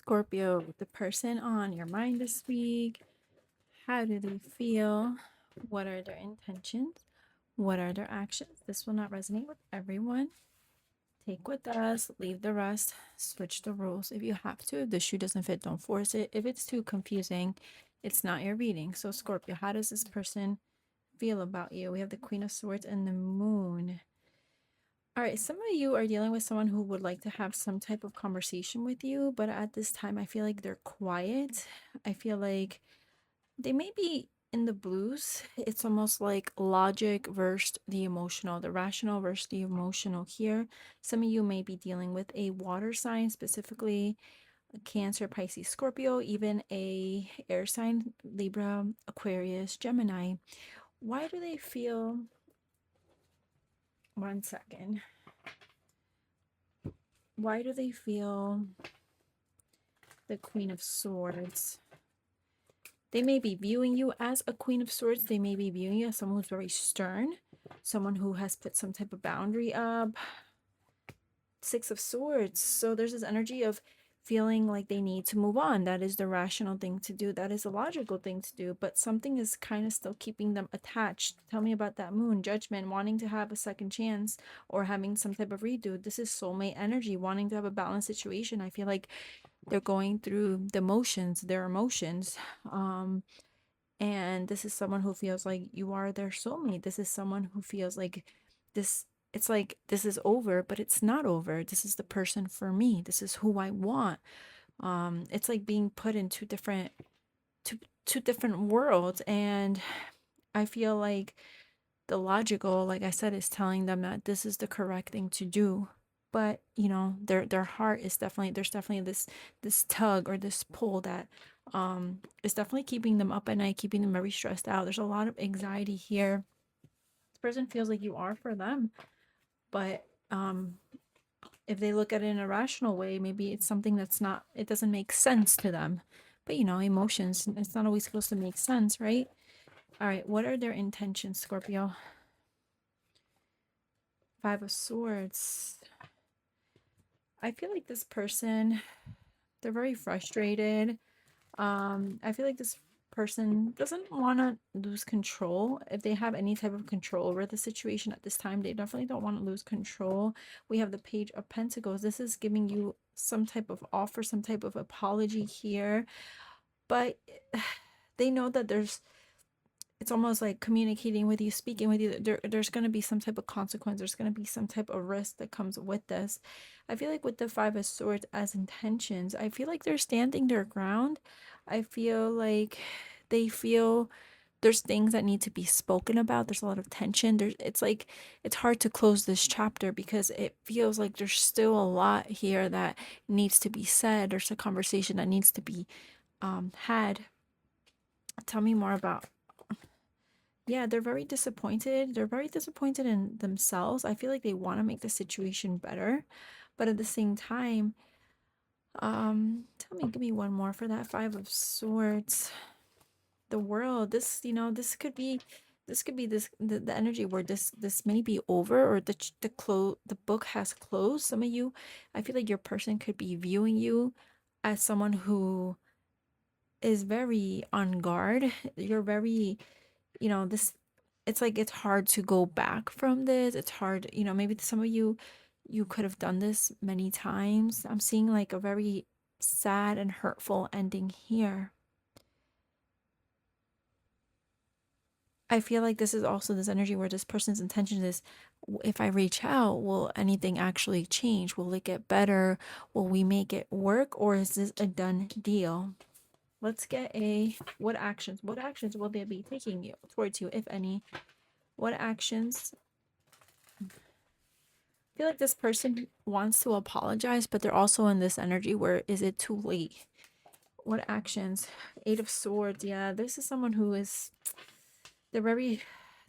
Scorpio, the person on your mind this week. How do they feel? What are their intentions? What are their actions? This will not resonate with everyone. Take what does, leave the rest, switch the rules if you have to. If the shoe doesn't fit, don't force it. If it's too confusing, it's not your reading. So, Scorpio, how does this person feel about you? We have the Queen of Swords and the Moon. All right, some of you are dealing with someone who would like to have some type of conversation with you, but at this time, I feel like they're quiet. I feel like they may be in the blues. It's almost like logic versus the emotional, the rational versus the emotional here. Some of you may be dealing with a water sign, specifically a Cancer, Pisces, Scorpio, even a air sign, Libra, Aquarius, Gemini. Why do they feel? One second. Why do they feel the Queen of Swords? They may be viewing you as a Queen of Swords. They may be viewing you as someone who's very stern, someone who has put some type of boundary up. Six of Swords. So there's this energy of feeling like they need to move on. That is the rational thing to do. That is a logical thing to do. But something is kind of still keeping them attached. Tell me about that Moon. Judgment, wanting to have a second chance or having some type of redo. This is soulmate energy, wanting to have a balanced situation. I feel like they're going through the motions, their emotions. And this is someone who feels like you are their soulmate. This is someone who feels like this, it's like this is over, but it's not over. This is the person for me. This is who I want. It's like being put in two different worlds. And I feel like the logical, like I said, is telling them that this is the correct thing to do. But you know, their heart is definitely, there's definitely this tug or this pull that is definitely keeping them up at night, keeping them very stressed out. There's a lot of anxiety here. This person feels like you are for them, but if they look at it in a rational way, maybe it's something that's not, it doesn't make sense to them. But you know, emotions, it's not always supposed to make sense, right? All right, what are their intentions, Scorpio? Five of Swords. I feel like this person, they're very frustrated. I feel like this person doesn't want to lose control. If they have any type of control over the situation at this time, they definitely don't want to lose control. We have the Page of Pentacles. This is giving you some type of offer, some type of apology here. But they know that it's almost like communicating with you, speaking with you. There's going to be some type of consequence. There's going to be some type of risk that comes with this. I feel like with the Five of Swords as intentions, I feel like they're standing their ground. I feel like they feel there's things that need to be spoken about. There's a lot of tension. It's like it's hard to close this chapter because it feels like there's still a lot here that needs to be said. There's a conversation that needs to be had. Tell me more about. Yeah, they're very disappointed. They're very disappointed in themselves. I feel like they want to make the situation better, but at the same time, give me one more for that Five of Swords. The World. This, you know, this could be the energy where this may be over, or the book has closed. Some of you, I feel like your person could be viewing you as someone who is very on guard. You're very, you know, this, it's like it's hard to go back from this. It's hard, you know, maybe some of you could have done this many times. I'm seeing like a very sad and hurtful ending here. I feel like this is also this energy where this person's intention is, if I reach out, will anything actually change? Will it get better? Will we make it work? Or is this a done deal? Let's get a, what actions will they be taking you towards you, if any? What actions? I feel like this person wants to apologize, but they're also in this energy where, is it too late? What actions? Eight of Swords. Yeah, this is someone who is, they're very,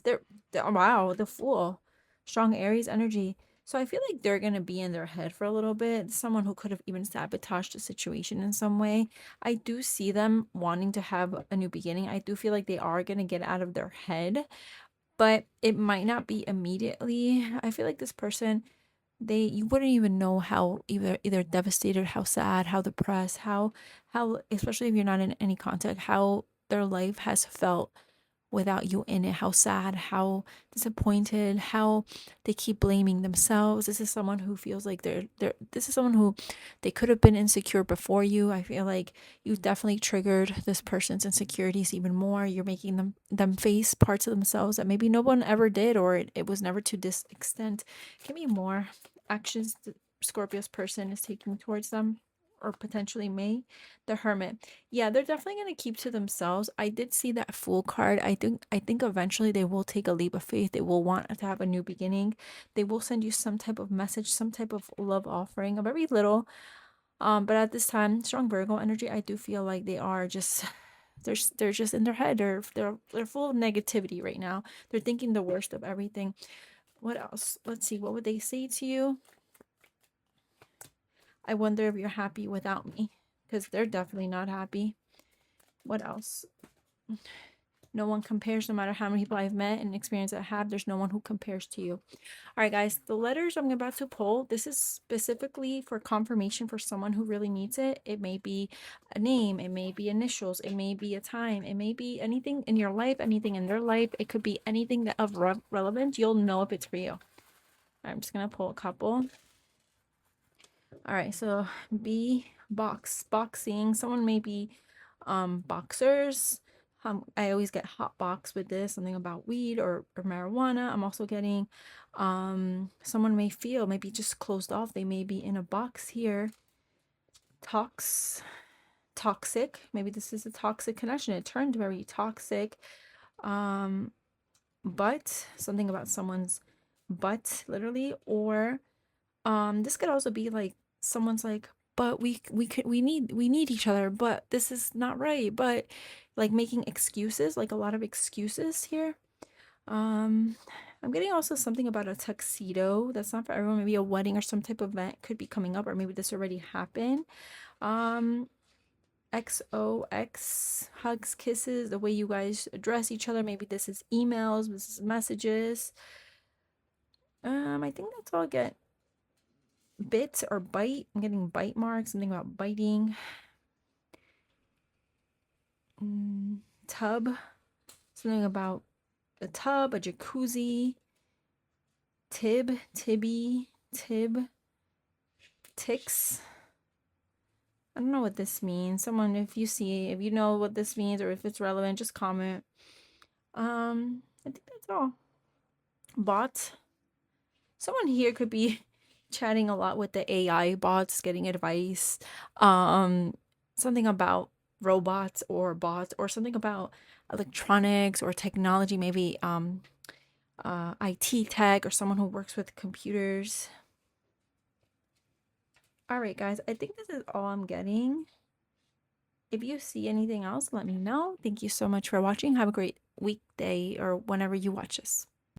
they're wow, the Fool. Strong Aries energy. So I feel like they're going to be in their head for a little bit. Someone who could have even sabotaged the situation in some way. I do see them wanting to have a new beginning. I do feel like they are going to get out of their head, but it might not be immediately. I feel like this person, you wouldn't even know how either devastated, how sad, how depressed, how especially if you're not in any contact, how their life has felt without you in it, how sad, how disappointed, how they keep blaming themselves. This is someone who feels like this is someone who they could have been insecure before you. I feel like you definitely triggered this person's insecurities even more. You're making them face parts of themselves that maybe no one ever did, or it was never to this extent. Give me more actions the Scorpio's person is taking towards them, or potentially may. The Hermit. Yeah, they're definitely going to keep to themselves. I did see that Fool card. I think eventually they will take a leap of faith. They will want to have a new beginning. They will send you some type of message, some type of love offering, a very little. But at this time, strong Virgo energy, I do feel like they are just they're just in their head. They're full of negativity right now. They're thinking the worst of everything. What else? Let's see. What would they say to you? I wonder if you're happy without me, because they're definitely not happy. What else? No one compares, no matter how many people I've met and experience I have, there's no one who compares to you. All right, guys, the letters I'm about to pull, this is specifically for confirmation for someone who really needs it. It may be a name, it may be initials, it may be a time, it may be anything in your life, anything in their life. It could be anything that of relevance. You'll know if it's for you. I'm just going to pull a couple. All right, so boxing. Someone may be boxers. I always get hot box with this, something about weed or marijuana. I'm also getting someone may feel maybe just closed off. They may be in a box here. Toxic. Maybe this is a toxic connection. It turned very toxic. But something about someone's butt, literally, or this could also be like someone's like, but we need each other, but this is not right, but like making excuses, like a lot of excuses here. um I'm getting also something about a tuxedo. That's not for everyone. Maybe a wedding or some type of event could be coming up, or maybe this already happened. um XOX, hugs, kisses, the way you guys address each other. Maybe this is emails, this is messages. I think that's all I get. Bit or bite. I'm getting bite marks, something about biting. Tub, something about a tub, a jacuzzi. Tib, ticks. I don't know what this means. Someone, if you know what this means or if it's relevant, just comment. I think that's all. Bot. Someone here could be chatting a lot with the AI bots, getting advice. Something about robots or bots, or something about electronics or technology, maybe IT tech, or someone who works with computers. All right, guys, I think this is all I'm getting. If you see anything else, let me know. Thank you so much for watching. Have a great weekday or whenever you watch this.